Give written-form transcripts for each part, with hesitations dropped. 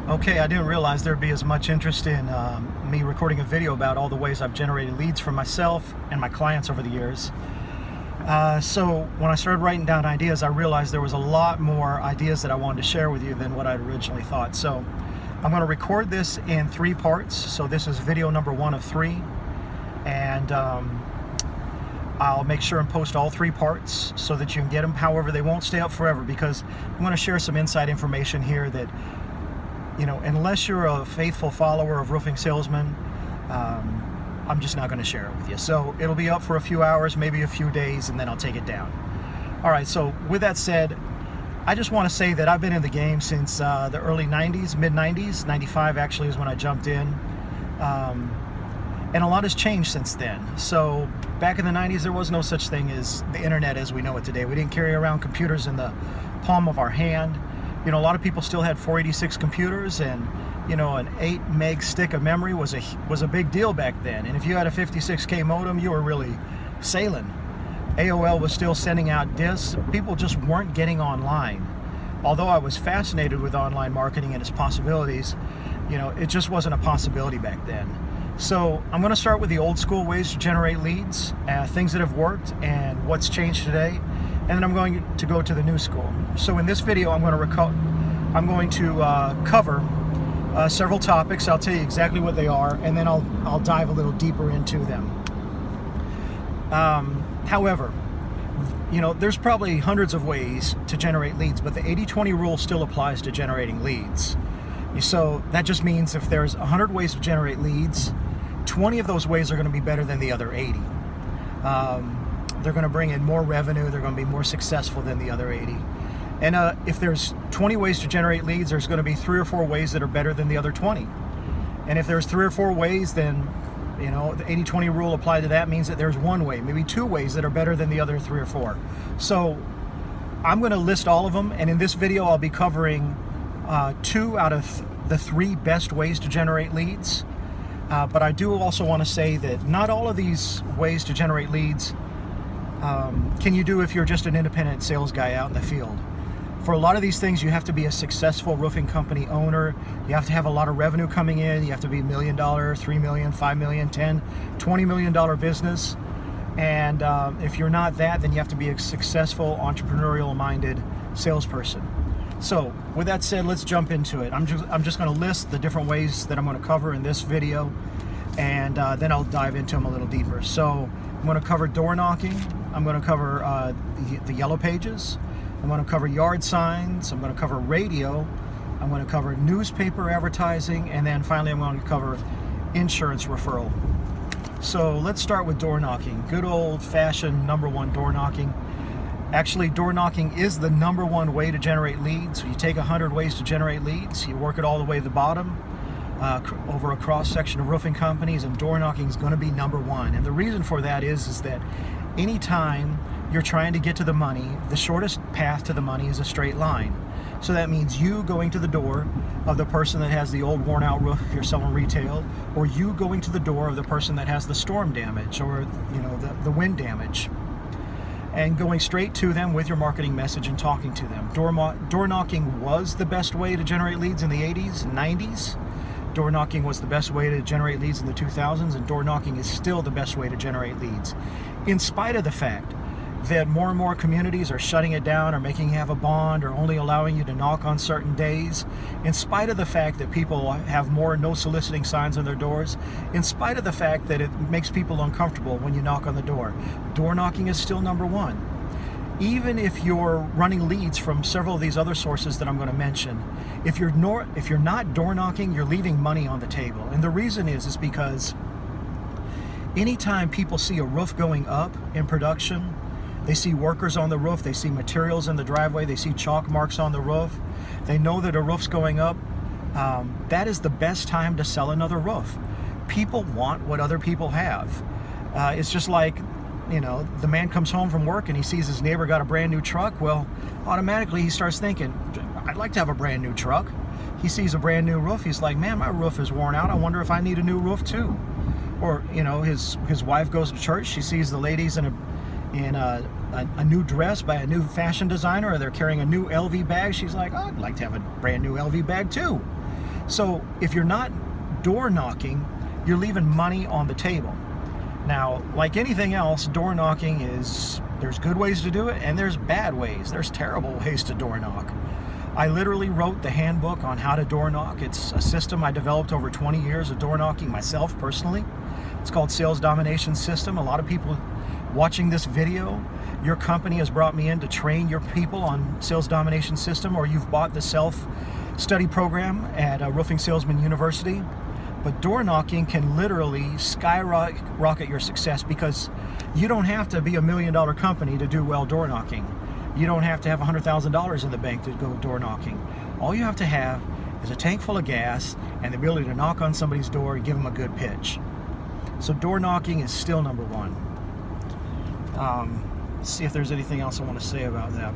Okay, I didn't realize there'd be as much interest in me recording a video about all the ways I've generated leads for myself and my clients over the years. So when I started writing down ideas, I realized there was a lot more ideas that I wanted to share with you than what I'd originally thought. So I'm going to record this in 3 parts. So this is video number 1 of 3. And I'll make sure and post all 3 parts so that you can get them. However, they won't stay up forever because I'm going to share some inside information here that, you know, unless you're a faithful follower of Roofing Salesman, I'm just not going to share it with you. So it'll be up for a few hours, maybe a few days, and then I'll take it down. All right, so with that said, I just want to say that I've been in the game since the early 90s, mid-90s. 95 actually is when I jumped in. And a lot has changed since then. So back in the 90s, there was no such thing as the internet as we know it today. We didn't carry around computers in the palm of our hand. You know, a lot of people still had 486 computers, and you know, an 8 meg stick of memory was a big deal back then. And if you had a 56K modem, you were really sailing. AOL was still sending out discs. People just weren't getting online. Although I was fascinated with online marketing and its possibilities, you know, it just wasn't a possibility back then. So I'm going to start with the old school ways to generate leads, things that have worked and what's changed today. And then I'm going to go to the new school. So in this video, I'm going to cover several topics. I'll tell you exactly what they are, and then I'll dive a little deeper into them. However, you know, there's probably hundreds of ways to generate leads, but the 80-20 rule still applies to generating leads. So that just means if there's 100 ways to generate leads, 20 of those ways are going to be better than the other 80. They're going to bring in more revenue. They're going to be more successful than the other 80. And if there's 20 ways to generate leads, there's going to be 3 or 4 ways that are better than the other 20. And if there's 3 or 4 ways, then, you know, the 80-20 rule applied to that means that there's 1 way, maybe 2 ways that are better than the other 3 or 4. So I'm going to list all of them, and in this video I'll be covering 2 out of the 3 best ways to generate leads. But I do also want to say that not all of these ways to generate leads can you do if you're just an independent sales guy out in the field. For a lot of these things, you have to be a successful roofing company owner. You have to have a lot of revenue coming in. You have to be $1 million, $3 million, $5 million, $10, $20 million business. And if you're not that, then you have to be a successful, entrepreneurial-minded salesperson. So with that said, let's jump into it. I'm just going to list the different ways that I'm going to cover in this video, and then I'll dive into them a little deeper. So I'm going to cover door knocking. I'm going to cover the yellow pages. I'm going to cover yard signs. I'm going to cover radio. I'm going to cover newspaper advertising, and then finally I'm going to cover insurance referral. So let's start with door knocking. Good old-fashioned #1 door knocking. Actually, door knocking is the #1 way to generate leads. So you take 100 ways to generate leads, you work it all the way to the bottom, over a cross-section of roofing companies, and door knocking is going to be #1. And the reason for that is that anytime you're trying to get to the money, the shortest path to the money is a straight line. So that means you going to the door of the person that has the old worn-out roof if you're selling retail, or you going to the door of the person that has the storm damage or, you know, the wind damage, and going straight to them with your marketing message and talking to them. Door knocking was the best way to generate leads in the 80s and 90s. Door knocking was the best way to generate leads in the 2000s, and door knocking is still the best way to generate leads. In spite of the fact that more and more communities are shutting it down or making you have a bond or only allowing you to knock on certain days, in spite of the fact that people have more no soliciting signs on their doors, in spite of the fact that it makes people uncomfortable when you knock on the door, door knocking is still #1. Even if you're running leads from several of these other sources that I'm going to mention, if you're not door knocking, you're leaving money on the table. And the reason is because anytime people see a roof going up in production, they see workers on the roof, they see materials in the driveway, they see chalk marks on the roof, they know that a roof's going up, that is the best time to sell another roof. People want what other people have. It's just like, you know, the man comes home from work and he sees his neighbor got a brand new truck. Well, automatically he starts thinking, I'd like to have a brand new truck. He sees a brand new roof, he's like, man, my roof is worn out, I wonder if I need a new roof too. Or, you know, his wife goes to church, she sees the ladies in a new dress by a new fashion designer, or they're carrying a new LV bag. She's like, oh, I'd like to have a brand new LV bag too. So if you're not door knocking, you're leaving money on the table. Now, like anything else, door knocking there's good ways to do it and there's bad ways. There's terrible ways to door knock. I literally wrote the handbook on how to door knock. It's a system I developed over 20 years of door knocking myself personally. It's called Sales Domination System. A lot of people watching this video, your company has brought me in to train your people on Sales Domination System, or you've bought the self-study program at Roofing Salesman University. But door knocking can literally skyrocket your success, because you don't have to be $1 million company to do well door knocking. You don't have to have $100,000 in the bank to go door knocking. All you have to have is a tank full of gas and the ability to knock on somebody's door and give them a good pitch. So door knocking is still number one. Let's see if there's anything else I want to say about that.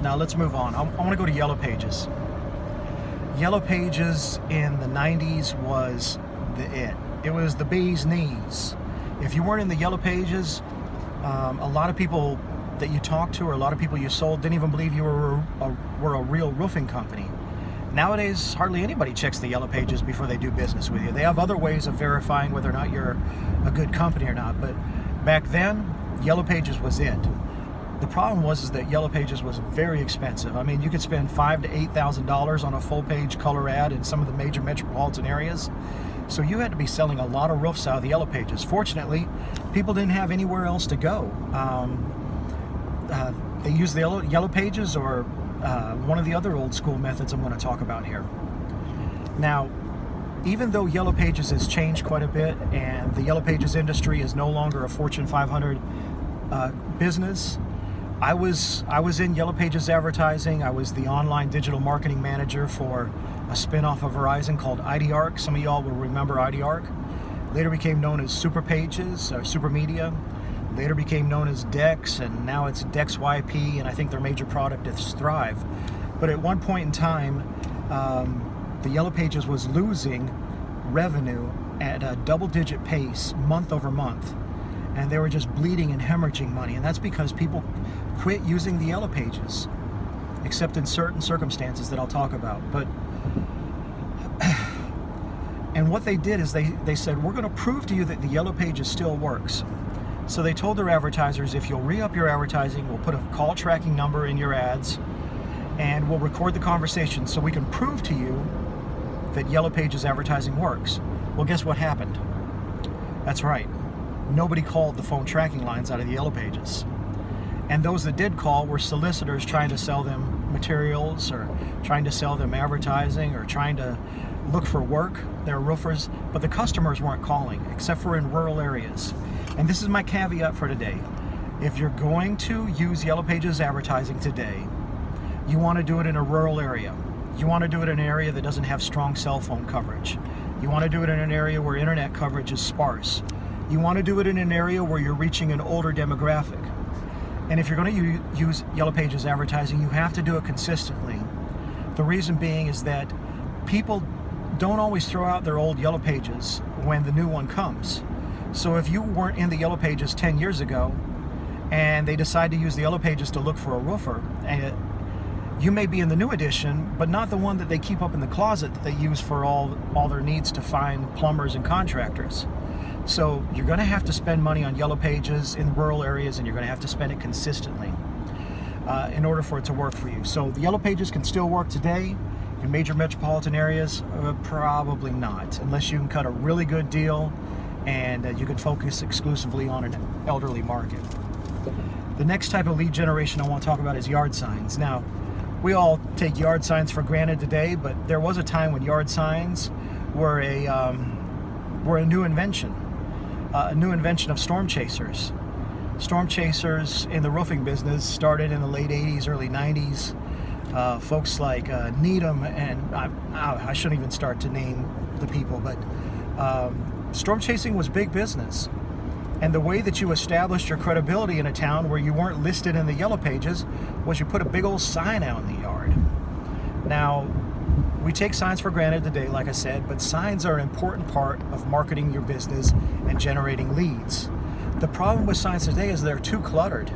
Now let's move on. I want to go to Yellow Pages. Yellow Pages in the 90s was it. It was the bee's knees. If you weren't in the Yellow Pages, a lot of people that you talked to or a lot of people you sold didn't even believe you were a real roofing company. Nowadays, hardly anybody checks the Yellow Pages before they do business with you. They have other ways of verifying whether or not you're a good company or not. But back then, Yellow Pages was it. The problem was that Yellow Pages was very expensive. I mean, you could spend $5,000 to $8,000 on a full-page color ad in some of the major metropolitan areas. So you had to be selling a lot of roofs out of the Yellow Pages. Fortunately, people didn't have anywhere else to go. They used the Yellow Pages or one of the other old school methods I'm going to talk about here. Now, even though Yellow Pages has changed quite a bit and the Yellow Pages industry is no longer a Fortune 500 business, I was in Yellow Pages advertising. I was the online digital marketing manager for a spin-off of Verizon called IDARC. Some of y'all will remember IDARC. Later became known as Super Pages or Super Media. Later became known as Dex, and now it's Dex YP, and I think their major product is Thrive. But at one point in time, the Yellow Pages was losing revenue at a double-digit pace month over month. And they were just bleeding and hemorrhaging money. And that's because people quit using the Yellow Pages, except in certain circumstances that I'll talk about. But and what they did is they said, we're going to prove to you that the Yellow Pages still works. So they told their advertisers, if you'll re-up your advertising, we'll put a call tracking number in your ads, and we'll record the conversation so we can prove to you that Yellow Pages advertising works. Well, guess what happened? That's right. Nobody called the phone tracking lines out of the Yellow Pages. And those that did call were solicitors trying to sell them materials or trying to sell them advertising or trying to look for work. They're roofers, but the customers weren't calling, except for in rural areas. And this is my caveat for today. If you're going to use Yellow Pages advertising today, you want to do it in a rural area. You want to do it in an area that doesn't have strong cell phone coverage. You want to do it in an area where internet coverage is sparse. You want to do it in an area where you're reaching an older demographic. And if you're going to use Yellow Pages advertising, you have to do it consistently. The reason being is that people don't always throw out their old Yellow Pages when the new one comes. So if you weren't in the Yellow Pages 10 years ago and they decide to use the Yellow Pages to look for a roofer, and you may be in the new edition, but not the one that they keep up in the closet that they use for all their needs to find plumbers and contractors. So you're going to have to spend money on Yellow Pages in rural areas, and you're going to have to spend it consistently in order for it to work for you. So the Yellow Pages can still work today in major metropolitan areas. Probably not, unless you can cut a really good deal and you can focus exclusively on an elderly market. The next type of lead generation I want to talk about is yard signs. Now, we all take yard signs for granted today, but there was a time when yard signs were a new invention. A new invention of storm chasers. Storm chasers in the roofing business started in the late 80s, early 90s. Folks like Needham, and I shouldn't even start to name the people, but storm chasing was big business. And the way that you established your credibility in a town where you weren't listed in the Yellow Pages was you put a big old sign out in the yard. Now, we take signs for granted today, like I said, but signs are an important part of marketing your business and generating leads. The problem with signs today is they're too cluttered.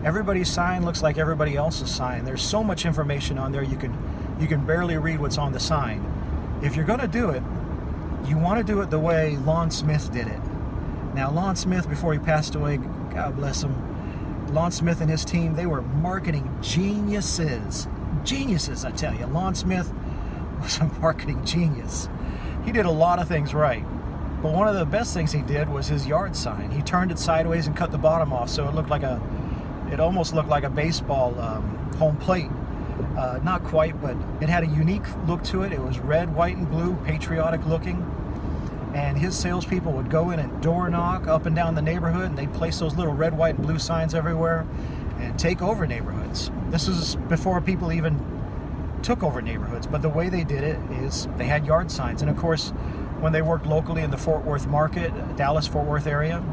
Everybody's sign looks like everybody else's sign. There's so much information on there you can barely read what's on the sign. If you're going to do it, you want to do it the way Lon Smith did it. Now, Lon Smith, before he passed away, God bless him, Lon Smith and his team, they were marketing geniuses. Geniuses, I tell you. Lon Smith was a marketing genius. He did a lot of things right. But one of the best things he did was his yard sign. He turned it sideways and cut the bottom off, so it almost looked like a baseball home plate. Not quite, but it had a unique look to it. It was red, white, and blue, patriotic looking. And his salespeople would go in and door knock up and down the neighborhood, and they'd place those little red, white, and blue signs everywhere and take over neighborhoods. This is before people even took over neighborhoods, but the way they did it is they had yard signs. And of course, when they worked locally in the Fort Worth market, Dallas-Fort Worth area,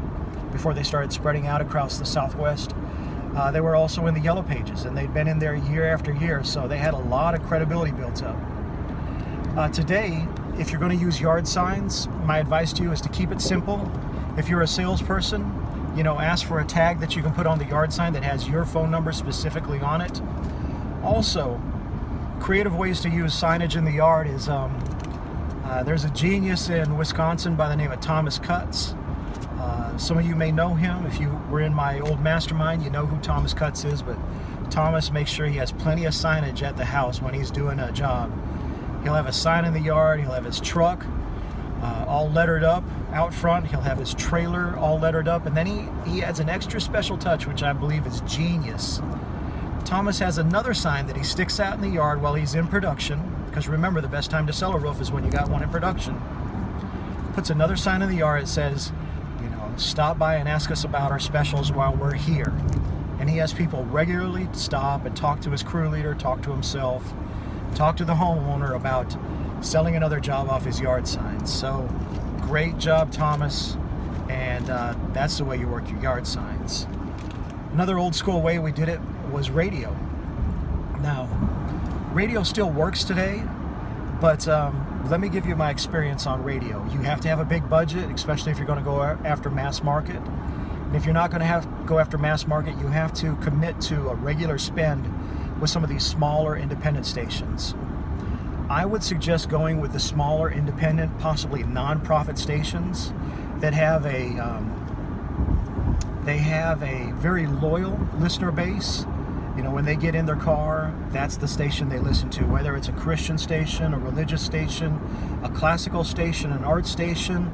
before they started spreading out across the Southwest, they were also in the Yellow Pages, and they'd been in there year after year, so they had a lot of credibility built up. Today, if you're going to use yard signs, my advice to you is to keep it simple. If you're a salesperson, ask for a tag that you can put on the yard sign that has your phone number specifically on it. Also, creative ways to use signage in the yard is there's a genius in Wisconsin by the name of Thomas Cutts. Some of you may know him. If you were in my old mastermind, you know who Thomas Cutts is, but Thomas makes sure he has plenty of signage at the house when he's doing a job. He'll have a sign in the yard, he'll have his truck all lettered up out front, he'll have his trailer all lettered up, and then he adds an extra special touch, which I believe is genius. Thomas has another sign that he sticks out in the yard while he's in production, because remember, the best time to sell a roof is when you got one in production. Puts another sign in the yard that says, stop by and ask us about our specials while we're here. And he has people regularly stop and talk to his crew leader, talk to himself, talk to the homeowner about selling another job off his yard signs. So great job, Thomas, and that's the way you work your yard signs. Another old school way we did it was radio. Now, radio still works today, but let me give you my experience on radio. You have to have a big budget, especially if you're going to go after mass market. And if you're not going to go after mass market, you have to commit to a regular spend with some of these smaller independent stations. I would suggest going with the smaller independent, possibly non-profit stations that have a very loyal listener base. When they get in their car, that's the station they listen to, whether it's a Christian station, a religious station, a classical station, an art station,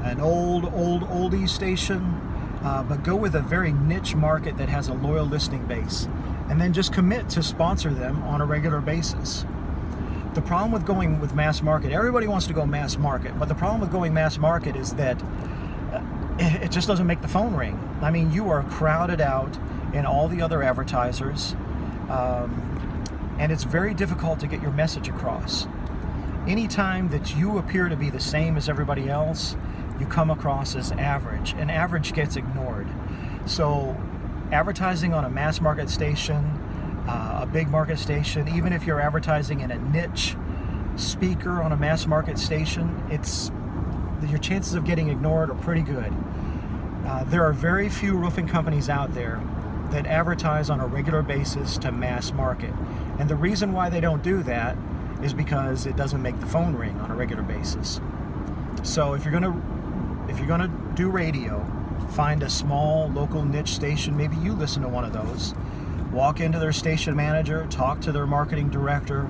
an oldie station, but go with a very niche market that has a loyal listening base, and then just commit to sponsor them on a regular basis. The problem with going with mass market, everybody wants to go mass market, but the problem with going mass market is that it just doesn't make the phone ring. I mean, you are crowded out in all the other advertisers, and it's very difficult to get your message across. Anytime that you appear to be the same as everybody else, you come across as average, and average gets ignored. So advertising on a mass market station, a big market station, even if you're advertising in a niche speaker on a mass market station, your chances of getting ignored are pretty good. There are very few roofing companies out there that advertise on a regular basis to mass market. And the reason why they don't do that is because it doesn't make the phone ring on a regular basis. So if you're gonna do radio, find a small local niche station. Maybe you listen to one of those. Walk into their station manager, talk to their marketing director,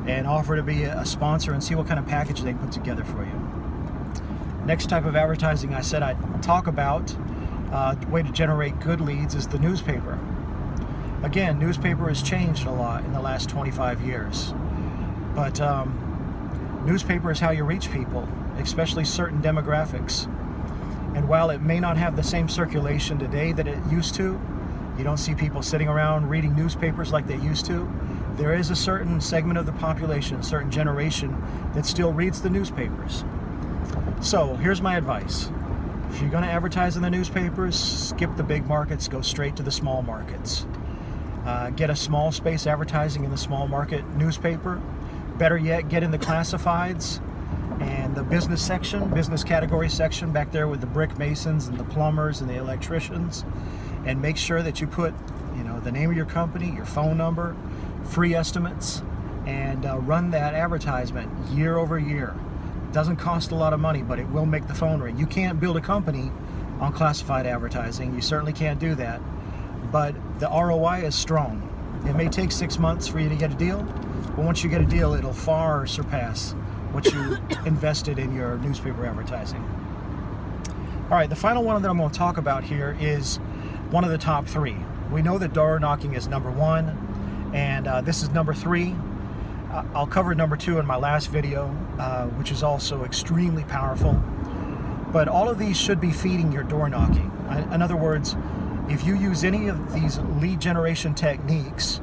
and offer to be a sponsor and see what kind of package they put together for you. Next type of advertising I said I'd talk about, way to generate good leads, is the newspaper. Again, newspaper has changed a lot in the last 25 years. But newspaper is how you reach people, especially certain demographics. And while it may not have the same circulation today that it used to, you don't see people sitting around reading newspapers like they used to, there is a certain segment of the population, a certain generation that still reads the newspapers. So here's my advice. If you're going to advertise in the newspapers, skip the big markets, go straight to the small markets. Get a small space advertising in the small market newspaper. Better yet, get in the classifieds and the business section, business category section back there with the brick masons and the plumbers and the electricians, and make sure that you put You know, the name of your company, your phone number, free estimates, and run that advertisement year over year. It doesn't cost a lot of money, but it will make the phone ring. You can't build a company on classified advertising. You certainly can't do that. But the ROI is strong. It may take 6 months for you to get a deal, but once you get a deal, it'll far surpass what you invested in your newspaper advertising. All right, the final one that I'm going to talk about here is one of the top 3. We know that door knocking is number 1, and this is number 3. I'll cover number 2 in my last video, which is also extremely powerful. But all of these should be feeding your door knocking. In other words, if you use any of these lead generation techniques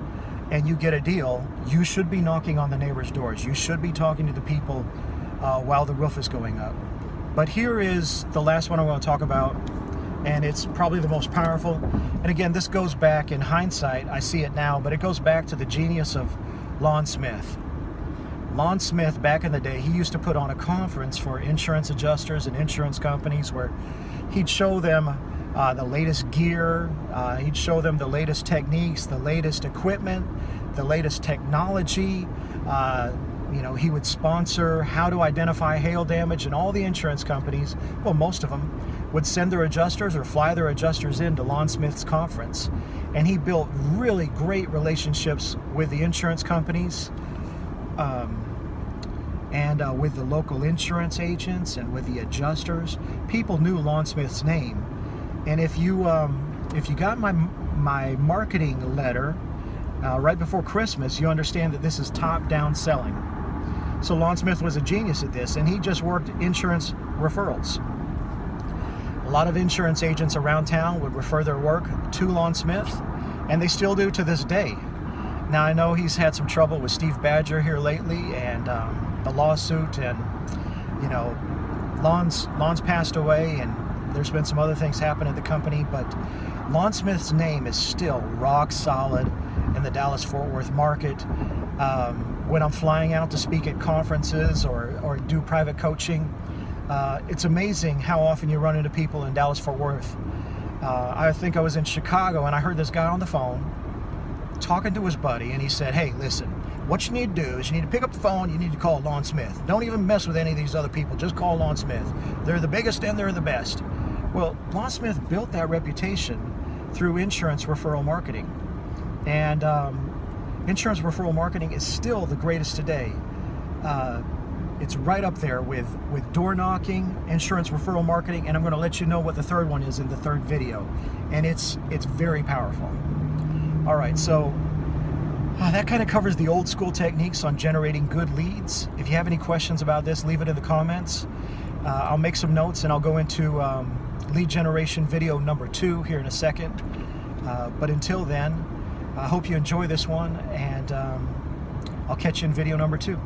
and you get a deal, you should be knocking on the neighbors' doors. You should be talking to the people while the roof is going up. But here is the last one I want to talk about, and it's probably the most powerful. And again, this goes back in hindsight. I see it now, but it goes back to the genius of Lon Smith. Lon Smith, back in the day, he used to put on a conference for insurance adjusters and insurance companies where he'd show them the latest gear, he'd show them the latest techniques, the latest equipment, the latest technology. You know, he would sponsor how to identify hail damage, and all the insurance companies, well, most of them, would send their adjusters or fly their adjusters into Lon Smith's conference. And he built really great relationships with the insurance companies, and with the local insurance agents and with the adjusters. People knew Lon Smith's name. And if you got my marketing letter right before Christmas, you understand that this is top-down selling. So Lon Smith was a genius at this, and he just worked insurance referrals. A lot of insurance agents around town would refer their work to Lon Smith, and they still do to this day. Now, I know he's had some trouble with Steve Badger here lately, and the lawsuit, and you know, Lon's passed away, and there's been some other things happen at the company, but Lon Smith's name is still rock solid in the Dallas-Fort Worth market. When I'm flying out to speak at conferences or do private coaching, it's amazing how often you run into people in Dallas-Fort Worth. I think I was in Chicago, and I heard this guy on the phone talking to his buddy, and he said, "Hey, listen, what you need to do is you need to pick up the phone, you need to call Lon Smith. Don't even mess with any of these other people, just call Lon Smith. They're the biggest and they're the best." Well, Lon Smith built that reputation through insurance referral marketing. And insurance referral marketing is still the greatest today. It's right up there with door knocking, insurance referral marketing, and I'm going to let you know what the third one is in the third video. And it's very powerful. All right, so that kind of covers the old school techniques on generating good leads. If you have any questions about this, leave it in the comments. I'll make some notes, and I'll go into lead generation video number 2 here in a second. But until then, I hope you enjoy this one, and I'll catch you in video number 2.